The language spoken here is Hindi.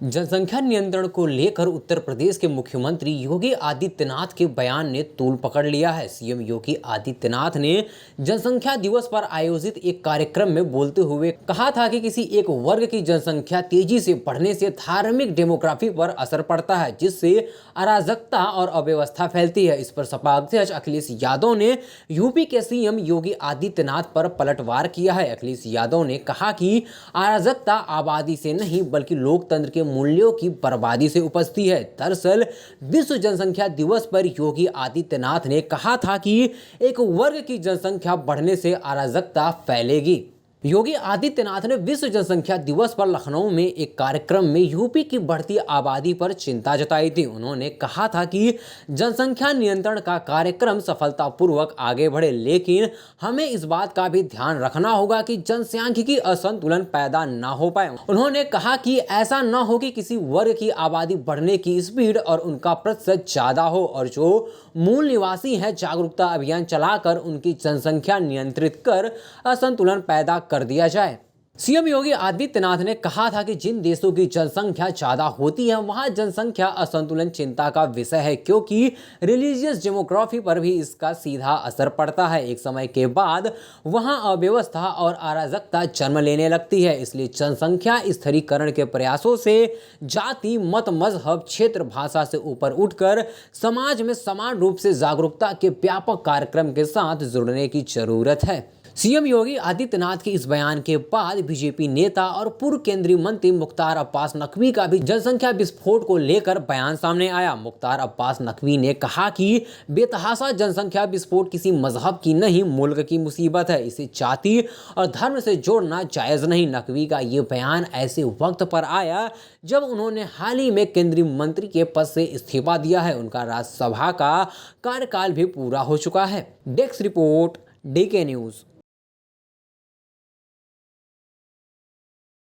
जनसंख्या नियंत्रण को लेकर उत्तर प्रदेश के मुख्यमंत्री योगी आदित्यनाथ के बयान ने तूल पकड़ लिया है। सीएम योगी आदित्यनाथ ने जनसंख्या दिवस पर आयोजित एक कार्यक्रम में बोलते हुए कहा था कि किसी एक वर्ग की जनसंख्या तेजी से बढ़ने से धार्मिक डेमोग्राफी पर असर पड़ता है, जिससे अराजकता और अव्यवस्था फैलती है। इस पर सपा अध्यक्ष अखिलेश यादव ने यूपी के सीएम योगी आदित्यनाथ पर पलटवार किया है। अखिलेश यादव ने कहा कि अराजकता आबादी से नहीं बल्कि लोकतंत्र के मूल्यों की बर्बादी से उपजती है। दरअसल विश्व जनसंख्या दिवस पर योगी आदित्यनाथ ने कहा था कि एक वर्ग की जनसंख्या बढ़ने से अराजकता फैलेगी। योगी आदित्यनाथ ने विश्व जनसंख्या दिवस पर लखनऊ में एक कार्यक्रम में यूपी की बढ़ती आबादी पर चिंता जताई थी। उन्होंने कहा था कि जनसंख्या नियंत्रण का कार्यक्रम सफलतापूर्वक आगे बढ़े, लेकिन हमें इस बात का भी ध्यान रखना होगा कि जनसांख्यिकी असंतुलन पैदा न हो पाए। उन्होंने कहा कि ऐसा न हो कि किसी वर्ग की आबादी बढ़ने की स्पीड और उनका प्रतिशत ज्यादा हो और जो मूल निवासी हैं जागरूकता अभियान चलाकर उनकी जनसंख्या नियंत्रित कर असंतुलन पैदा कर दिया जाए। सीएम योगी आदित्यनाथ ने कहा था कि जिन देशों की जनसंख्या ज्यादा होती है वहां जनसंख्या असंतुलन चिंता का विषय है, क्योंकि रिलीजियस डेमोग्राफी पर भी इसका सीधा असर पड़ता है। एक समय के बाद वहां अव्यवस्था और अराजकता जन्म लेने लगती है। इसलिए जनसंख्या स्थिरीकरण के प्रयासों से जाति, मत, मजहब, क्षेत्र, भाषा से ऊपर उठकर समाज में समान रूप से जागरूकता के व्यापक कार्यक्रम के साथ जुड़ने की जरूरत है। सीएम योगी आदित्यनाथ के इस बयान के बाद बीजेपी नेता और पूर्व केंद्रीय मंत्री मुख्तार अब्बास नकवी का भी जनसंख्या विस्फोट को लेकर बयान सामने आया। मुख्तार अब्बास नकवी ने कहा कि बेतहाशा जनसंख्या विस्फोट किसी मजहब की नहीं, मुल्क की मुसीबत है। इसे जाति और धर्म से जोड़ना जायज नहीं। नकवी का ये बयान ऐसे वक्त पर आया जब उन्होंने हाल ही में केंद्रीय मंत्री के पद से इस्तीफा दिया है। उनका राज्यसभा का कार्यकाल भी पूरा हो चुका है। Desk report, DK news.